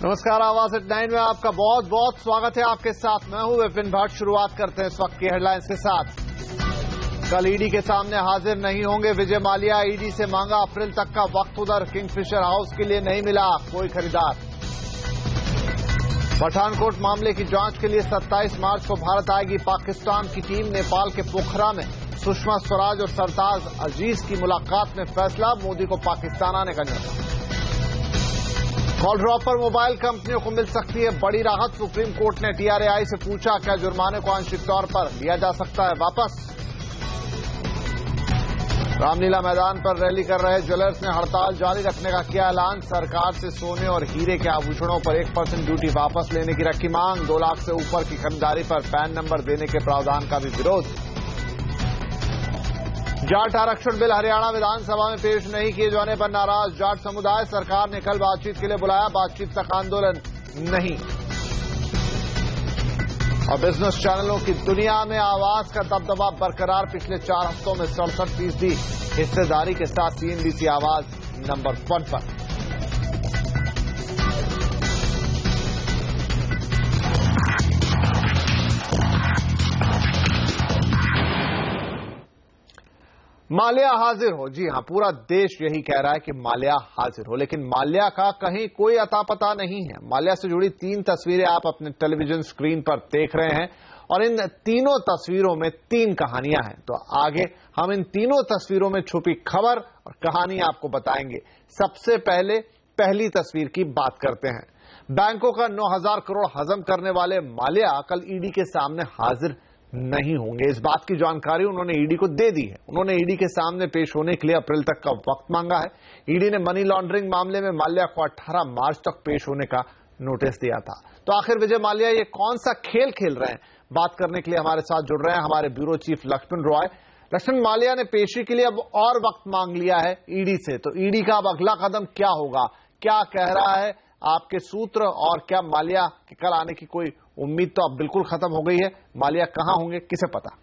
नमस्कार, आवाज एट 9 में आपका बहुत बहुत स्वागत है। आपके साथ मैं हूं विपिन भट्ट। शुरुआत करते हैं इस वक्त की हेडलाइंस के साथ। कल ईडी के सामने हाजिर नहीं होंगे विजय माल्या। ईडी से मांगा अप्रैल तक का वक्त, उधर किंगफिशर हाउस के लिए नहीं मिला कोई खरीदार। पठानकोट मामले की जांच के लिए 27 मार्च को भारत आएगी पाकिस्तान की टीम। नेपाल के पोखरा में सुषमा स्वराज और सरताज अजीज की मुलाकात में फैसला, मोदी को पाकिस्तान आने का न्योता। कॉल ड्रॉप पर मोबाइल कंपनियों को मिल सकती है बड़ी राहत। सुप्रीम कोर्ट ने टीआरएआई से पूछा, क्या जुर्माने को आंशिक तौर पर लिया जा सकता है वापस। रामलीला मैदान पर रैली कर रहे ज्वेलर्स ने हड़ताल जारी रखने का किया ऐलान। सरकार से सोने और हीरे के आभूषणों पर 1% ड्यूटी वापस लेने की रखी मांग। 2 लाख से ऊपर की खरीदारी पर पैन नंबर देने के प्रावधान का भी विरोध। जाट आरक्षण बिल हरियाणा विधानसभा में पेश नहीं किए जाने पर नाराज जाट समुदाय। सरकार ने कल बातचीत के लिए बुलाया, बातचीत तक आंदोलन नहीं। और बिजनेस चैनलों की दुनिया में आवाज का दबदबा बरकरार। पिछले 4 हफ्तों में 67% हिस्सेदारी के साथ सीएनबीसी आवाज नंबर 1 पर। माल्या हाजिर हो। जी हां, पूरा देश यही कह रहा है कि माल्या हाजिर हो, लेकिन माल्या का कहीं कोई अता पता नहीं है। माल्या से जुड़ी 3 तस्वीरें आप अपने टेलीविजन स्क्रीन पर देख रहे हैं और इन तीनों तस्वीरों में 3 कहानियां हैं। तो आगे हम इन तीनों तस्वीरों में छुपी खबर और कहानी आपको बताएंगे। सबसे पहले पहली तस्वीर की बात करते हैं। बैंकों का 9,000 करोड़ हजम करने वाले माल्या कल ईडी के सामने हाजिर नहीं होंगे। इस बात की जानकारी उन्होंने ईडी को दे दी है। उन्होंने ईडी के सामने पेश होने के लिए अप्रैल तक का वक्त मांगा है। ईडी ने मनी लॉन्ड्रिंग मामले में माल्या को 18 मार्च तक पेश होने का नोटिस दिया था। तो आखिर विजय माल्या ये कौन सा खेल खेल रहे हैं, बात करने के लिए हमारे साथ जुड़ रहे हैं हमारे ब्यूरो चीफ लक्ष्मण रॉय। लक्ष्मण, माल्या ने पेशी के लिए अब और वक्त मांग लिया है ईडी से, तो ईडी का अब अगला कदम क्या होगा, क्या कह रहा है आपके सूत्र, और क्या माल्या के कल आने की कोई उम्मीद तो अब बिल्कुल खत्म हो गई है? माल्या कहां होंगे, किसे पता?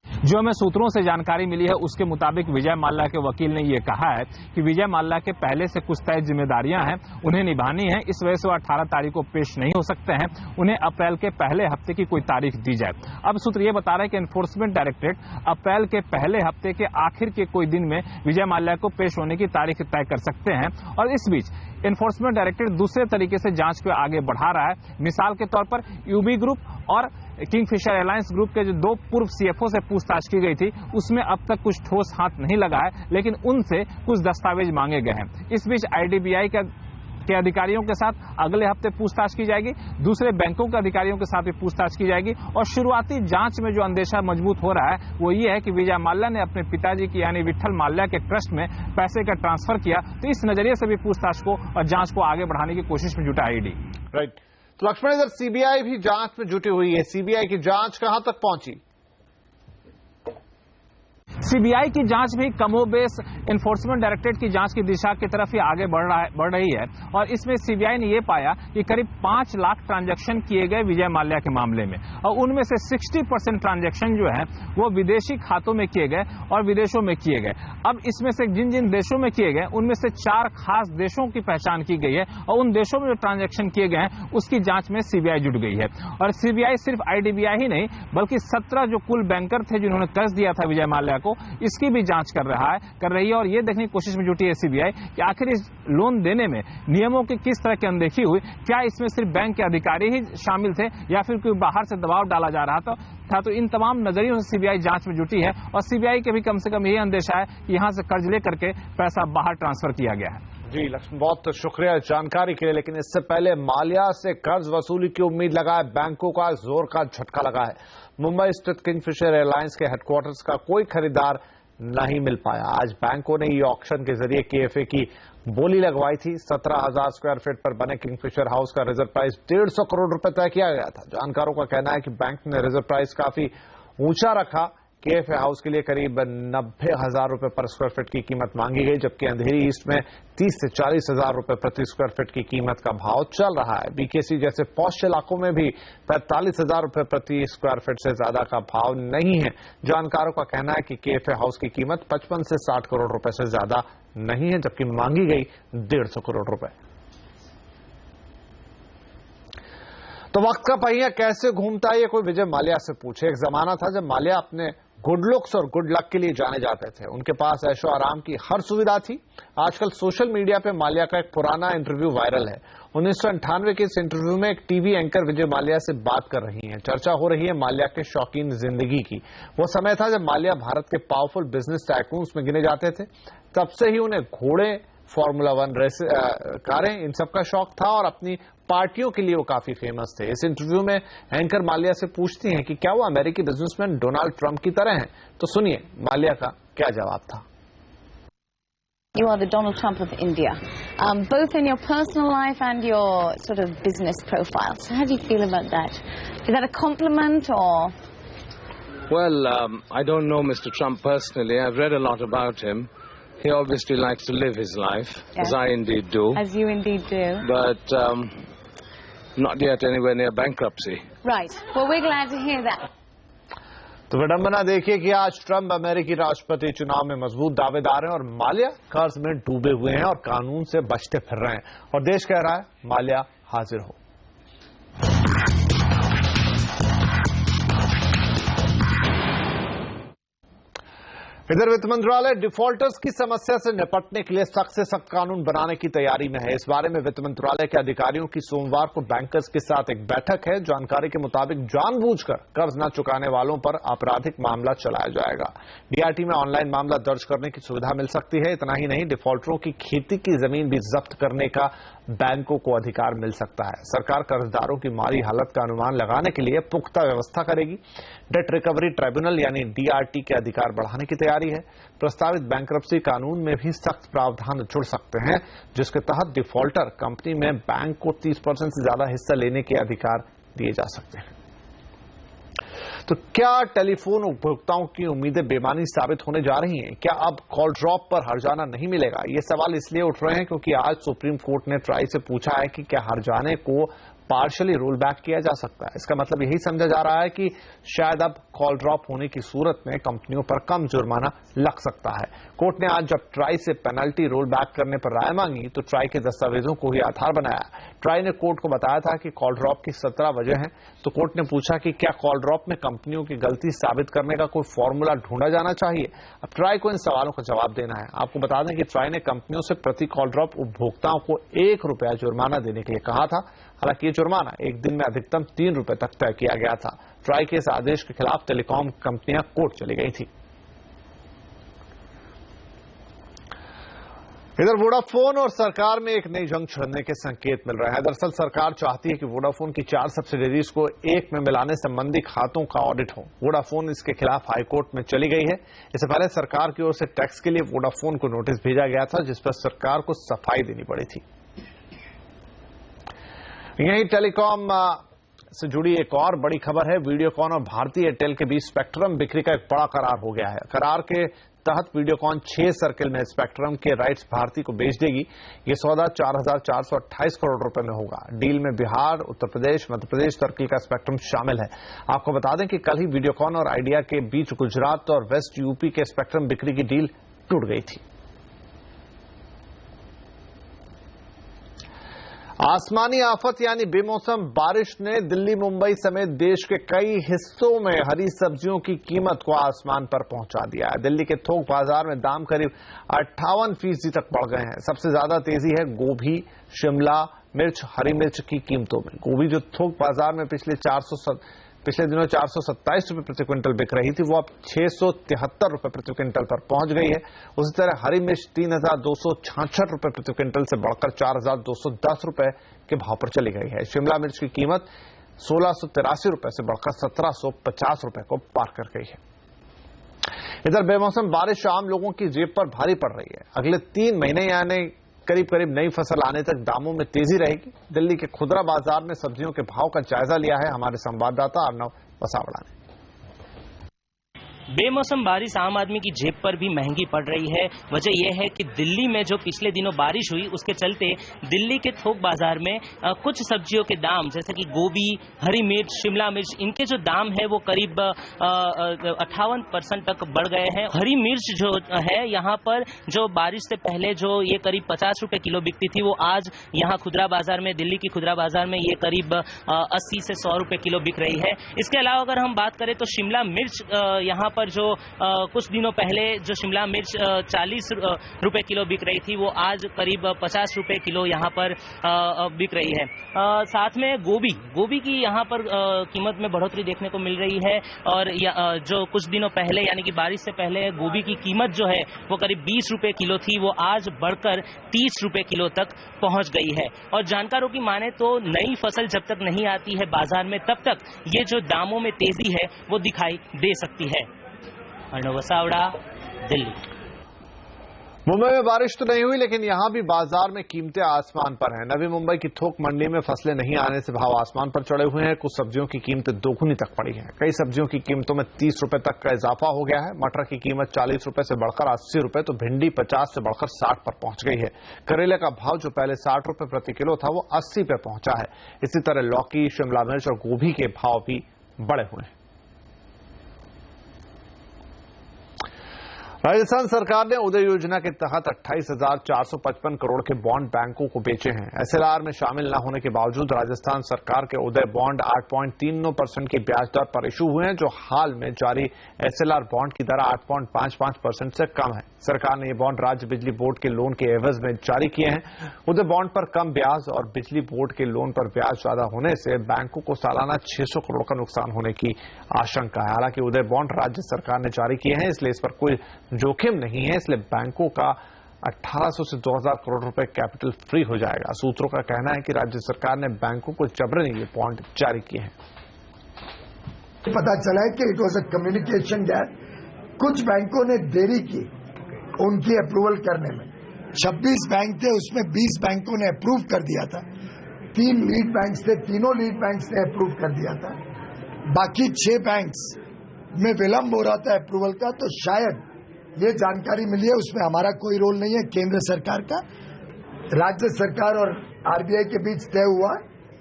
जो हमें सूत्रों से जानकारी मिली है उसके मुताबिक विजय माल्या के वकील ने यह कहा है कि विजय माल्या के पहले से कुछ तय जिम्मेदारियां हैं, उन्हें निभानी है। इस वजह से वो 18 तारीख को पेश नहीं हो सकते हैं। उन्हें अप्रैल के पहले हफ्ते की कोई तारीख दी जाए। अब सूत्र ये बता रहे हैं कि एनफोर्समेंट डायरेक्टरेट अप्रैल के पहले हफ्ते के आखिर के कोई दिन में विजय माल्या को पेश होने की तारीख तय कर सकते हैं। और इस बीच एनफोर्समेंट डायरेक्टरेट दूसरे तरीके से जांच को आगे बढ़ा रहा है। मिसाल के तौर पर यूबी ग्रुप और किंगफिशर एयरलाइंस ग्रुप के जो 2 पूर्व सीएफओ से पूछताछ की गई थी, उसमें अब तक कुछ ठोस हाथ नहीं लगा है, लेकिन उनसे कुछ दस्तावेज मांगे गए हैं। इस बीच आईडीबीआई के अधिकारियों के साथ अगले हफ्ते पूछताछ की जाएगी। दूसरे बैंकों के अधिकारियों के साथ भी पूछताछ की जाएगी। और शुरुआती जांच में जो अंदेशा मजबूत हो रहा है वो ये है कि विजय माल्या ने अपने पिताजी की यानी विट्ठल माल्या के ट्रस्ट में पैसे का ट्रांसफर किया। तो इस नजरिए से भी पूछताछ को और जांच को आगे बढ़ाने की कोशिश में जुटा ईडी। राइट। तो लक्ष्मण, इधर सीबीआई भी जांच में जुटी हुई है। सीबीआई की जांच कहां तक पहुंची? सीबीआई की जांच भी कमोबेश एनफोर्समेंट डायरेक्टरेट की जांच की दिशा की तरफ ही आगे बढ़ रही है। और इसमें सीबीआई ने यह पाया कि करीब 5 लाख ट्रांजैक्शन किए गए विजय माल्या के मामले में, और उनमें से 60% ट्रांजैक्शन जो है वो विदेशी खातों में किए गए और विदेशों में किए गए। अब इसमें से जिन जिन देशों में किए गए उनमें से 4 खास देशों की पहचान की गई है, और उन देशों में जो ट्रांजैक्शन किए गए हैं उसकी जांच में सीबीआई जुट गई है। और सीबीआई सिर्फ आईडीबीआई ही नहीं बल्कि 17 जो कुल बैंकर थे जिन्होंने कर्ज दिया था विजय माल्या को, इसकी भी जांच कर रही है। और ये देखने की कोशिश में जुटी है सीबीआई कि आखिर इस लोन देने में नियमों की किस तरह की अनदेखी हुई। क्या इसमें सिर्फ बैंक के अधिकारी ही शामिल थे या फिर कोई बाहर से दबाव डाला जा रहा था। तो इन तमाम नजरियों से सीबीआई जांच में जुटी है। और सीबीआई के भी कम से कम यही अंदेशा है कि यहां से कर्ज लेकर के पैसा बाहर ट्रांसफर किया गया है। जी लक्ष्मण, बहुत शुक्रिया जानकारी के लिए। लेकिन इससे पहले माल्या से कर्ज वसूली की उम्मीद लगाए बैंकों का जोर का झटका लगा है। मुंबई स्थित किंगफिशर एयरलाइंस के हेडक्वार्टर्स का कोई खरीदार नहीं मिल पाया। आज बैंकों ने ई ऑक्शन के जरिए केएफए की बोली लगवाई थी। 17,000 स्क्वायर फीट पर बने किंगफिशर हाउस का रिजर्व प्राइस 150 करोड़ रुपए तय किया गया था। जानकारों का कहना है कि बैंक ने रिजर्व प्राइस काफी ऊंचा रखा। केएफए हाउस के लिए करीब 90,000 रुपए पर स्क्वायर फीट की कीमत मांगी गई, जबकि अंधेरी ईस्ट में 30 से 40,000 रुपए प्रति स्क्वायर फीट की कीमत का भाव चल रहा है। बीकेसी जैसे पॉश इलाकों में भी 45,000 रुपए प्रति स्क्वायर फीट से ज्यादा का भाव नहीं है। जानकारों का कहना है कि केएफए हाउस की कीमत 55 से 60 करोड़ रुपए से ज्यादा नहीं है, जबकि मांगी गई 150 करोड़ रुपए। तो वक्त का पहिया कैसे घूमता है ये कोई विजय माल्या से पूछे। एक जमाना था जब माल्या अपने गुड लुक्स और गुड लक के लिए जाने जाते थे। उनके पास ऐशो आराम की हर सुविधा थी। आजकल सोशल मीडिया पे माल्या का एक पुराना इंटरव्यू वायरल है। 1998 के इस इंटरव्यू में एक टीवी एंकर विजय माल्या से बात कर रही हैं। चर्चा हो रही है माल्या के शौकीन जिंदगी की। वो समय था जब माल्या भारत के पावरफुल बिजनेस टाइकून्स में गिने जाते थे। तब से ही उन्हें घोड़े, फॉर्मूला 1 रेस कारें, इन सब का शौक था और अपनी पार्टियों के लिए वो काफी फेमस थे। इस इंटरव्यू में एंकर माल्या से पूछती हैं कि क्या वो अमेरिकी बिजनेसमैन डोनाल्ड ट्रंप की तरह हैं। तो सुनिए माल्या का क्या जवाब था। You are the Donald Trump of India, both in your personal life and your sort of business profile. So how do you feel about that? Is that a compliment or? Well, I don't know Mr. Trump personally. I've read a lot about him. He obviously likes to live his life, yes, as I indeed do. As you indeed do. But not yet anywhere near bankruptcy. Right. Well, we're glad to hear that. तो विडंबना देखिए कि आज Trump अमेरिकी राष्ट्रपति चुनाव में मजबूत दावेदार हैं और माल्या कर्ज में डूबे हुए हैं और कानून से बचते फिर रहे हैं और देश कह रहा है माल्या हाजिर हो। इधर वित्त मंत्रालय डिफॉल्टर्स की समस्या से निपटने के लिए सख्त से सख्त कानून बनाने की तैयारी में है। इस बारे में वित्त मंत्रालय के अधिकारियों की सोमवार को बैंकर्स के साथ एक बैठक है। जानकारी के मुताबिक जानबूझकर कर्ज न चुकाने वालों पर आपराधिक मामला चलाया जाएगा। डीआरटी में ऑनलाइन मामला दर्ज करने की सुविधा मिल सकती है। इतना ही नहीं, डिफॉल्टरों की खेती की जमीन भी जब्त करने का बैंकों को अधिकार मिल सकता है। सरकार कर्जदारों की माली हालत का अनुमान लगाने के लिए पुख्ता व्यवस्था करेगी। डेट रिकवरी ट्राइब्यूनल यानी डीआरटी के अधिकार बढ़ाने की तैयारी है। प्रस्तावित बैंक्रप्सी कानून में भी सख्त प्रावधान जुड़ सकते हैं, जिसके तहत डिफॉल्टर कंपनी में बैंक को 30% से ज्यादा हिस्सा लेने के अधिकार दिए जा सकते हैं। तो क्या टेलीफोन उपभोक्ताओं की उम्मीदें बेमानी साबित होने जा रही हैं? क्या अब कॉल ड्रॉप पर हर्जाना नहीं मिलेगा? ये सवाल इसलिए उठ रहे हैं क्योंकि आज सुप्रीम कोर्ट ने ट्राई से पूछा है कि क्या हर्जाने को पार्शियली रोल बैक किया जा सकता है। इसका मतलब यही समझा जा रहा है कि शायद अब कॉल ड्रॉप होने की सूरत में कंपनियों पर कम जुर्माना लग सकता है। कोर्ट ने आज जब ट्राई से पेनल्टी रोल बैक करने पर राय मांगी तो ट्राई के दस्तावेजों को ही आधार बनाया। ट्राई ने कोर्ट को बताया था कि कॉल ड्रॉप की 17 वजह हैं। तो कोर्ट ने पूछा कि क्या कॉल ड्रॉप में कंपनियों की गलती साबित करने का कोई फॉर्मूला ढूंढा जाना चाहिए। अब ट्राई को इन सवालों का जवाब देना है। आपको बता दें कि ट्राई ने कंपनियों से प्रति कॉल ड्रॉप उपभोक्ताओं को ₹1 जुर्माना देने के लिए कहा था। हालांकि ये जुर्माना एक दिन में अधिकतम ₹3 तक तय किया गया था। ट्राई के इस आदेश के खिलाफ टेलीकॉम कंपनियां कोर्ट चली गई थी। इधर वोडाफोन और सरकार में एक नई जंग छिड़ने के संकेत मिल रहे हैं। दरअसल सरकार चाहती है कि वोडाफोन की 4 सब्सिडरीज को एक में मिलाने संबंधी खातों का ऑडिट हो। वोडाफोन इसके खिलाफ हाईकोर्ट में चली गई है। इससे पहले सरकार की ओर से टैक्स के लिए वोडाफोन को नोटिस भेजा गया था, जिस पर सरकार को सफाई देनी पड़ी थी। यही टेलीकॉम से जुड़ी एक और बड़ी खबर है। वीडियोकॉन और भारती एयरटेल के बीच स्पेक्ट्रम बिक्री का एक बड़ा करार हो गया है। करार के तहत वीडियोकॉन 6 सर्किल में स्पेक्ट्रम के राइट्स भारती को बेच देगी। ये सौदा 4,428 करोड़ रुपए में होगा। डील में बिहार, उत्तर प्रदेश, मध्य प्रदेश सर्किल का स्पेक्ट्रम शामिल है। आपको बता दें कि कल ही वीडियोकॉन और आइडिया के बीच गुजरात और वेस्ट यूपी के स्पेक्ट्रम बिक्री की डील टूट गई थी। आसमानी आफत यानी बेमौसम बारिश ने दिल्ली, मुंबई समेत देश के कई हिस्सों में हरी सब्जियों की कीमत को आसमान पर पहुंचा दिया है। दिल्ली के थोक बाजार में दाम करीब 58% तक बढ़ गए हैं। सबसे ज्यादा तेजी है गोभी, शिमला मिर्च, हरी मिर्च की कीमतों में। गोभी जो थोक बाजार में पिछले दिनों 427 रुपए प्रति क्विंटल बिक रही थी, वो अब 673 रुपए प्रति क्विंटल पर पहुंच गई है। उसी तरह हरी मिर्च 3,266 रुपए प्रति क्विंटल से बढ़कर 4,210 रुपए के भाव पर चली गई है। शिमला मिर्च की कीमत 1,683 रुपए से बढ़कर 1,750 रुपए को पार कर गई है। इधर बेमौसम बारिश आम लोगों की जेब पर भारी पड़ रही है। अगले 3 महीने यानी करीब नई फसल आने तक दामों में तेजी रहेगी। दिल्ली के खुदरा बाजार में सब्जियों के भाव का जायजा लिया है हमारे संवाददाता अर्नव वसावड़ा ने। बेमौसम बारिश आम आदमी की जेब पर भी महंगी पड़ रही है। वजह यह है कि दिल्ली में जो पिछले दिनों बारिश हुई उसके चलते दिल्ली के थोक बाजार में कुछ सब्जियों के दाम जैसे कि गोभी, हरी मिर्च, शिमला मिर्च, इनके जो दाम है वो करीब 58% तक बढ़ गए हैं। हरी मिर्च जो है यहाँ पर जो बारिश से पहले जो ये करीब 50 रुपए किलो बिकती थी वो आज यहाँ खुदरा बाजार में, दिल्ली की खुदरा बाजार में ये करीब 80 से 100 रुपए किलो बिक रही है। इसके अलावा अगर हम बात करें तो शिमला मिर्च यहाँ पर जो कुछ दिनों पहले जो शिमला मिर्च 40 रुपए किलो बिक रही थी वो आज करीब 50 रुपए किलो यहाँ पर बिक रही है। साथ में गोभी की यहाँ पर कीमत में बढ़ोतरी देखने को मिल रही है और जो कुछ दिनों पहले यानी कि बारिश से पहले गोभी की कीमत जो है वो करीब 20 रुपए किलो थी वो आज बढ़कर 30 रुपए किलो तक पहुंच गई है। और जानकारों की माने तो नई फसल जब तक नहीं आती है बाजार में तब तक ये जो दामों में तेजी है वो दिखाई दे सकती है। अर्णव वसावड़ा, दिल्ली। मुंबई में बारिश तो नहीं हुई लेकिन यहां भी बाजार में कीमतें आसमान पर हैं। नवी मुंबई की थोक मंडी में फसलें नहीं आने से भाव आसमान पर चढ़े हुए हैं। कुछ सब्जियों की कीमतें दोगुनी तक बढ़ी हैं। कई सब्जियों की कीमतों में 30 रुपए तक का इजाफा हो गया है। मटर की कीमत 40 रुपए से बढ़कर 80 रुपए तो भिंडी 50 से बढ़कर 60 पर पहुंच गई है। करेले का भाव जो पहले 60 रुपए प्रति किलो था वो 80 पे पहुंचा है। इसी तरह लौकी, शिमला मिर्च और गोभी के भाव भी बढ़े हुए हैं। राजस्थान सरकार ने उदय योजना के तहत 28,455 करोड़ के बॉन्ड बैंकों को बेचे हैं। एसएलआर में शामिल न होने के बावजूद राजस्थान सरकार के उदय बॉन्ड 8.39% की ब्याज दर पर इशू हुए हैं, जो हाल में जारी एसएलआर बॉन्ड की दर 8.55% से कम है। सरकार ने ये बॉन्ड राज्य बिजली बोर्ड के लोन के एवज में जारी किए हैं। उदय बॉन्ड पर कम ब्याज और बिजली बोर्ड के लोन पर ब्याज ज्यादा होने से बैंकों को सालाना 600 करोड़ का नुकसान होने की आशंका है। हालांकि उदय बॉन्ड राज्य सरकार ने जारी किए हैं, इसलिए इस पर कोई जोखिम नहीं है। इसलिए बैंकों का 1800 से 2000 करोड़ रुपए कैपिटल फ्री हो जाएगा। सूत्रों का कहना है कि राज्य सरकार ने बैंकों को जबरन ये बॉन्ड जारी किए हैं। पता चला है कि it was a communication gap. कुछ बैंकों ने देरी की उनकी अप्रूवल करने में। 26 बैंक थे, उसमें 20 बैंकों ने अप्रूव कर दिया था। 3 लीड बैंक्स थे, तीनों लीड बैंक्स ने अप्रूव कर दिया था। बाकी 6 बैंक्स में विलंब हो रहा था अप्रूवल का। तो शायद ये जानकारी मिली है, उसमें हमारा कोई रोल नहीं है, केंद्र सरकार का। राज्य सरकार और आरबीआई के बीच तय हुआ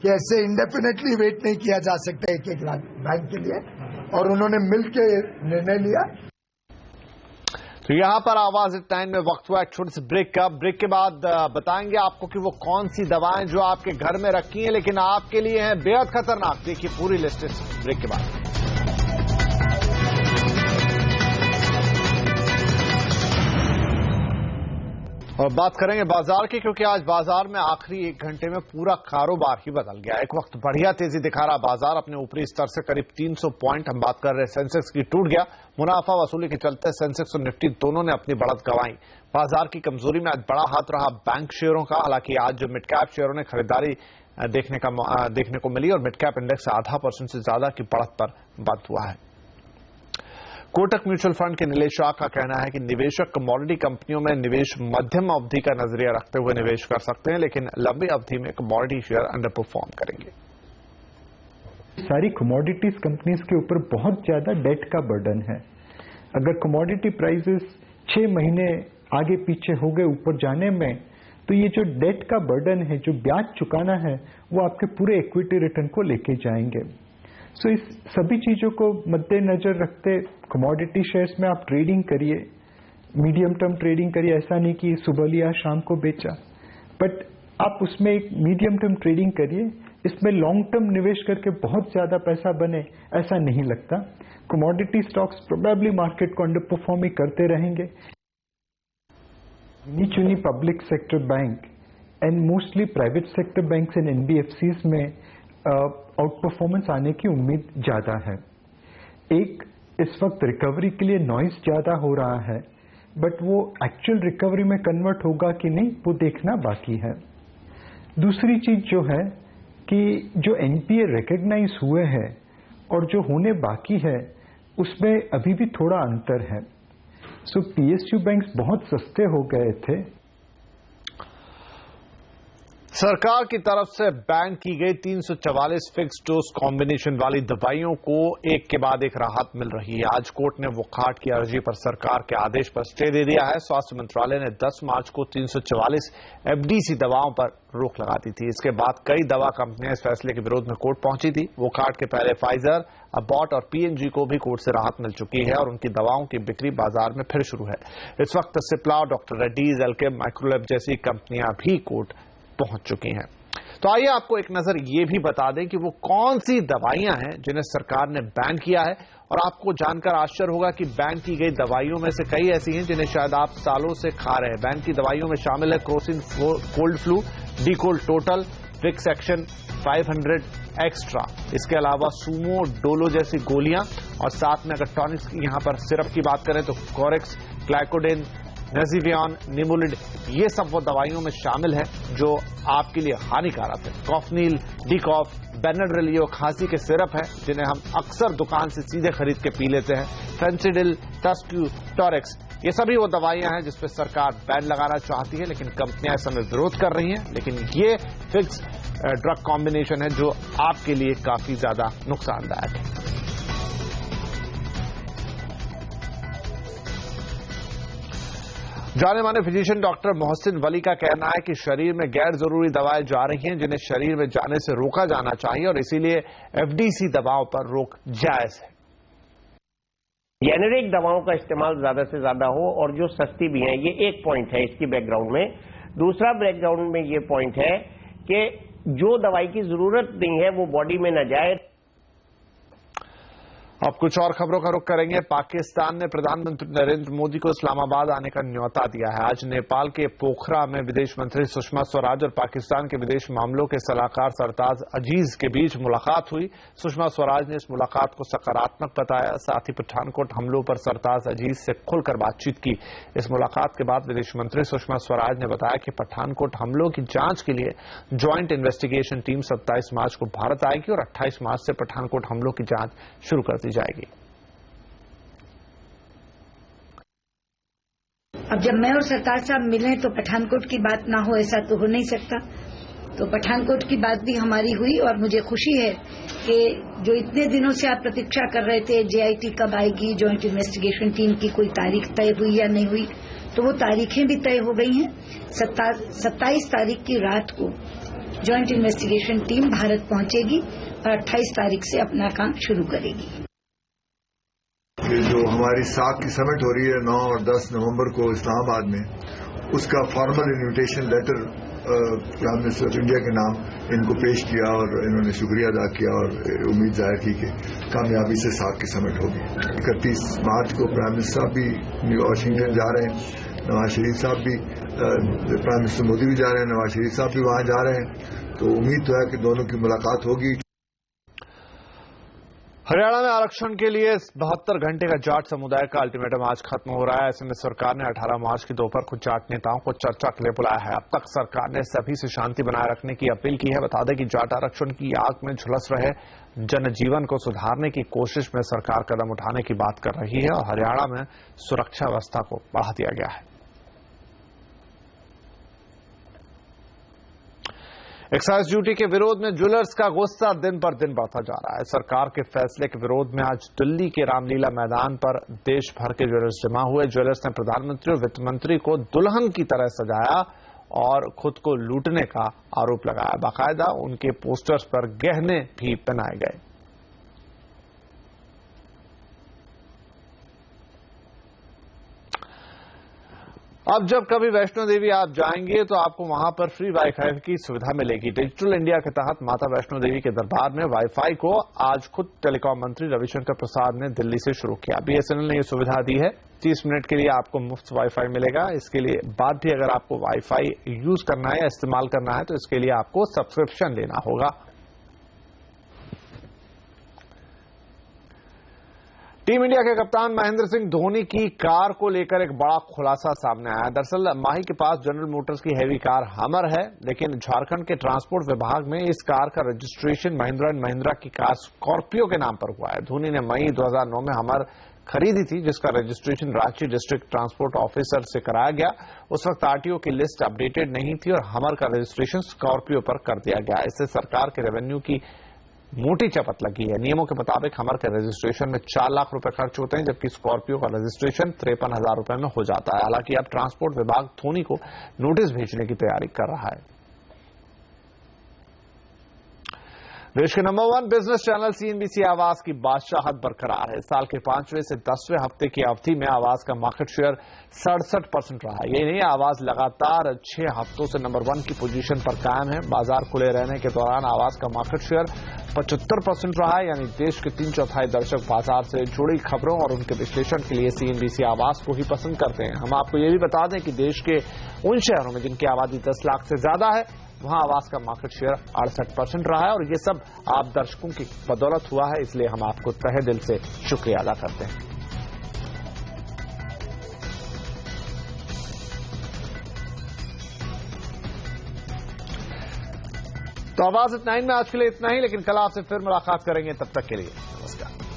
कि ऐसे इंडेफिनेटली वेट नहीं किया जा सकता एक बैंक के लिए, और उन्होंने मिलकर निर्णय लिया। तो यहां पर आवाज एट 9 में वक्त हुआ एक छोटे से ब्रेक का। ब्रेक के बाद बताएंगे आपको कि वो कौन सी दवाएं जो आपके घर में रखी हैं लेकिन आपके लिए हैं बेहद खतरनाक। देखिए पूरी लिस्ट इस ब्रेक के बाद। और बात करेंगे बाजार की, क्योंकि आज बाजार में आखिरी 1 घंटे में पूरा कारोबार ही बदल गया। एक वक्त बढ़िया तेजी दिखा रहा बाजार अपने ऊपरी स्तर से करीब 300 पॉइंट, हम बात कर रहे हैं सेंसेक्स की, टूट गया। मुनाफा वसूली के चलते सेंसेक्स और निफ्टी दोनों ने अपनी बढ़त गंवाई। बाजार की कमजोरी में आज बड़ा हाथ रहा बैंक शेयरों का। हालांकि आज जो मिड कैप शेयरों ने खरीदारी देखने को मिली और मिड कैप इंडेक्स 0.5% से ज्यादा की बढ़त पर बंद हुआ है। कोटक म्यूचुअल फंड के निवेशक का कहना है कि निवेशक कमोडिटी कंपनियों में निवेश मध्यम अवधि का नजरिया रखते हुए निवेश कर सकते हैं, लेकिन लंबी अवधि में कमोडिटी शेयर अंडर परफॉर्म करेंगे। सारी कमोडिटीज कंपनीज के ऊपर बहुत ज्यादा डेट का बर्डन है। अगर कमोडिटी प्राइसेस 6 महीने आगे पीछे हो गए ऊपर जाने में, तो ये जो डेट का बर्डन है, जो ब्याज चुकाना है, वो आपके पूरे इक्विटी रिटर्न को लेके जाएंगे। सो इस सभी चीजों को मद्देनजर रखते कमोडिटी शेयर्स में आप ट्रेडिंग करिए, मीडियम टर्म ट्रेडिंग करिए। ऐसा नहीं कि सुबह लिया शाम को बेचा, बट आप उसमें एक मीडियम टर्म ट्रेडिंग करिए। इसमें लॉन्ग टर्म निवेश करके बहुत ज्यादा पैसा बने ऐसा नहीं लगता। कमोडिटी स्टॉक्स प्रोबेबली मार्केट को अंडर परफॉर्म ही करते रहेंगे। गिनी चुनी public sector bank and mostly private sector banks and NBFCs में आउट परफॉर्मेंस आने की उम्मीद ज्यादा है। एक इस वक्त रिकवरी के लिए नॉइज ज्यादा हो रहा है, बट वो एक्चुअल रिकवरी में कन्वर्ट होगा कि नहीं वो देखना बाकी है। दूसरी चीज जो है कि जो एनपीए रिकॉग्नाइज हुए हैं और जो होने बाकी है उसमें अभी भी थोड़ा अंतर है। सो पीएसयू बैंक्स बहुत सस्ते हो गए थे। सरकार की तरफ से बैन की गई 344 फिक्स डोज कॉम्बिनेशन वाली दवाइयों को एक के बाद एक राहत मिल रही है। आज कोर्ट ने वोकाट की अर्जी पर सरकार के आदेश पर स्टे दे दिया है। स्वास्थ्य मंत्रालय ने 10 मार्च को 344 एफडीसी दवाओं पर रोक लगा दी थी। इसके बाद कई दवा कंपनियां इस फैसले के विरोध में कोर्ट पहुंची थी। वोकाट के पहले फाइजर, अबॉट और पीएनजी को भी कोर्ट से राहत मिल चुकी है और उनकी दवाओं की बिक्री बाजार में फिर शुरू है। इस वक्त सिप्ला, डॉक्टर रेड्डीज, एल्केम, माइक्रोलैब जैसी कंपनियां भी कोर्ट पहुंच चुकी हैं। तो आइए आपको एक नजर ये भी बता दें कि वो कौन सी दवाइयां हैं जिन्हें सरकार ने बैन किया है। और आपको जानकर आश्चर्य होगा कि बैन की गई दवाइयों में से कई ऐसी हैं जिन्हें शायद आप सालों से खा रहे हैं। बैन की दवाइयों में शामिल है Crocin cold flu, Decold total, Vicks action 500 extra. इसके अलावा सूमो, डोलो जैसी गोलियां और साथ में अगर टॉनिक्स की यहां पर सिरप की बात करें तो कोरेक्स, ग्लाइकोडेन, नेजिवियन, निमोलिड, ये सब वो दवाइयों में शामिल है जो आपके लिए हानिकारक है। कॉफनील, डीकॉफ, बेनाड्रिल ये खांसी के सिरप है जिन्हें हम अक्सर दुकान से सीधे खरीद के पी लेते हैं। फेंसिडिल, टस्क्यू, टॉरेक्स, ये सभी वो दवाइयां हैं जिस पर सरकार बैन लगाना चाहती है, लेकिन कंपनियां इस समय विरोध कर रही हैं। लेकिन ये फिक्स ड्रग कॉम्बिनेशन है जो आपके लिए काफी ज्यादा नुकसानदायक है। जाने माने फिजिशियन डॉक्टर मोहसिन वली का कहना है कि शरीर में गैर जरूरी दवाएं जा रही हैं जिन्हें शरीर में जाने से रोका जाना चाहिए और इसीलिए एफडीसी दवाओं पर रोक जायज है। जेनेरिक दवाओं का इस्तेमाल ज्यादा से ज्यादा हो और जो सस्ती भी है, ये एक पॉइंट है इसकी बैकग्राउंड में। दूसरा बैकग्राउंड में ये पॉइंट है कि जो दवाई की जरूरत नहीं है वो बॉडी में न जाए। अब कुछ और खबरों का रुख करेंगे। पाकिस्तान ने प्रधानमंत्री नरेंद्र मोदी को इस्लामाबाद आने का न्योता दिया है। आज नेपाल के पोखरा में विदेश मंत्री सुषमा स्वराज और पाकिस्तान के विदेश मामलों के सलाहकार सरताज अजीज के बीच मुलाकात हुई। सुषमा स्वराज ने इस मुलाकात को सकारात्मक बताया। साथ ही पठानकोट हमलों पर सरताज अजीज से खुलकर बातचीत की। इस मुलाकात के बाद विदेश मंत्री सुषमा स्वराज ने बताया कि पठानकोट हमलों की जांच के लिए ज्वाइंट इन्वेस्टिगेशन टीम 27 मार्च को भारत आएगी और 28 मार्च से पठानकोट हमलों की जांच शुरू कर दी जाएगी। अब जब मैं और सरताज साहब मिले तो पठानकोट की बात ना हो ऐसा तो हो नहीं सकता। तो पठानकोट की बात भी हमारी हुई और मुझे खुशी है कि जो इतने दिनों से आप प्रतीक्षा कर रहे थे जेआईटी कब आएगी, ज्वाइंट इन्वेस्टिगेशन टीम की कोई तारीख तय हुई या नहीं हुई, तो वो तारीखें भी तय हो गई हैं। 27 तारीख की रात को ज्वाइंट इन्वेस्टिगेशन टीम भारत पहुंचेगी और 28 तारीख से अपना काम शुरू करेगी। ये जो हमारी साख की समिट हो रही है 9 और 10 नवंबर को इस्लामाबाद में, उसका formal invitation letter prime minister of India के नाम इनको पेश किया और इन्होंने शुक्रिया अदा किया और उम्मीद जाहिर की कि कामयाबी से साख की समिट होगी। 31 मार्च को प्राइम मिनिस्टर साहब भी वाशिंगटन जा रहे हैं, नवाज शरीफ साहब भी, प्राइम मिनिस्टर मोदी भी जा रहे हैं, नवाज शरीफ साहब भी वहां जा रहे हैं। तो उम्मीद तो है कि दोनों की मुलाकात होगी। हरियाणा में आरक्षण के लिए 72 घंटे का जाट समुदाय का अल्टीमेटम आज खत्म हो रहा है। ऐसे में सरकार ने 18 मार्च की दोपहर को जाट नेताओं को चर्चा के लिए बुलाया है। अब तक सरकार ने सभी से शांति बनाए रखने की अपील की है। बता दें कि जाट आरक्षण की आग में झुलस रहे जनजीवन को सुधारने की कोशिश में सरकार कदम उठाने की बात कर रही है और हरियाणा में सुरक्षा व्यवस्था को बढ़ा दिया गया है। एक्साइज ड्यूटी के विरोध में ज्वेलर्स का गुस्सा दिन पर दिन बढ़ता जा रहा है। सरकार के फैसले के विरोध में आज दिल्ली के रामलीला मैदान पर देश भर के ज्वेलर्स जमा हुए। ज्वेलर्स ने प्रधानमंत्री और वित्त मंत्री को दुल्हन की तरह सजाया और खुद को लूटने का आरोप लगाया। बाकायदा उनके पोस्टर्स पर गहने भी पहनाए गए। अब जब कभी वैष्णो देवी आप जाएंगे तो आपको वहां पर फ्री वाईफाई की सुविधा मिलेगी। डिजिटल इंडिया के तहत माता वैष्णो देवी के दरबार में वाईफाई को आज खुद टेलीकॉम मंत्री रविशंकर प्रसाद ने दिल्ली से शुरू किया। बीएसएनएल ने यह सुविधा दी है। 30 मिनट के लिए आपको मुफ्त वाईफाई मिलेगा। इसके लिए बाद भी अगर आपको वाईफाई यूज करना है या इस्तेमाल करना है तो इसके लिए आपको सब्सक्रिप्शन लेना होगा। टीम इंडिया के कप्तान महेंद्र सिंह धोनी की कार को लेकर एक बड़ा खुलासा सामने आया। दरअसल माही के पास जनरल मोटर्स की हैवी कार हमर है, लेकिन झारखंड के ट्रांसपोर्ट विभाग में इस कार का रजिस्ट्रेशन महिंद्रा एंड महिंद्रा की कार स्कॉर्पियो के नाम पर हुआ है। धोनी ने मई 2009 में हमर खरीदी थी, जिसका registration Ranchi district transport officer से कराया गया। उस वक्त आरटीओ की लिस्ट अपडेटेड नहीं थी और हमर का रजिस्ट्रेशन स्कॉर्पियो पर कर दिया गया। इससे सरकार के रेवेन्यू की मोटी चपत लगी है। नियमों के मुताबिक हमर के रजिस्ट्रेशन में 4 लाख रुपए खर्च होते हैं, जबकि स्कॉर्पियो का रजिस्ट्रेशन 53,000 रुपए में हो जाता है। हालांकि अब ट्रांसपोर्ट विभाग थोनी को नोटिस भेजने की तैयारी कर रहा है। देश के नंबर 1 बिजनेस चैनल सीएनबीसी आवाज की बादशाहत बरकरार है। साल के 5वें से 10वें हफ्ते की अवधि में आवाज का मार्केट शेयर 67% रहा है। यही नहीं, आवाज लगातार 6 हफ्तों से नंबर 1 की पोजीशन पर कायम है। बाजार खुले रहने के दौरान आवाज का मार्केट शेयर 75% रहा है, यानी देश के 3/4 दर्शक बाजार से जुड़ी खबरों और उनके विश्लेषण के लिए सीएनबीसी आवाज को ही पसंद करते हैं। हम आपको ये भी बता दें कि देश के उन शहरों में जिनकी आबादी 10 लाख से ज्यादा है, वहां आवाज का मार्केट शेयर 68% रहा है और ये सब आप दर्शकों की बदौलत हुआ है, इसलिए हम आपको तहे दिल से शुक्रिया अदा करते हैं। तो आवाज 9 में आज के लिए इतना ही, लेकिन कल आपसे फिर मुलाकात करेंगे। तब तक के लिए नमस्कार।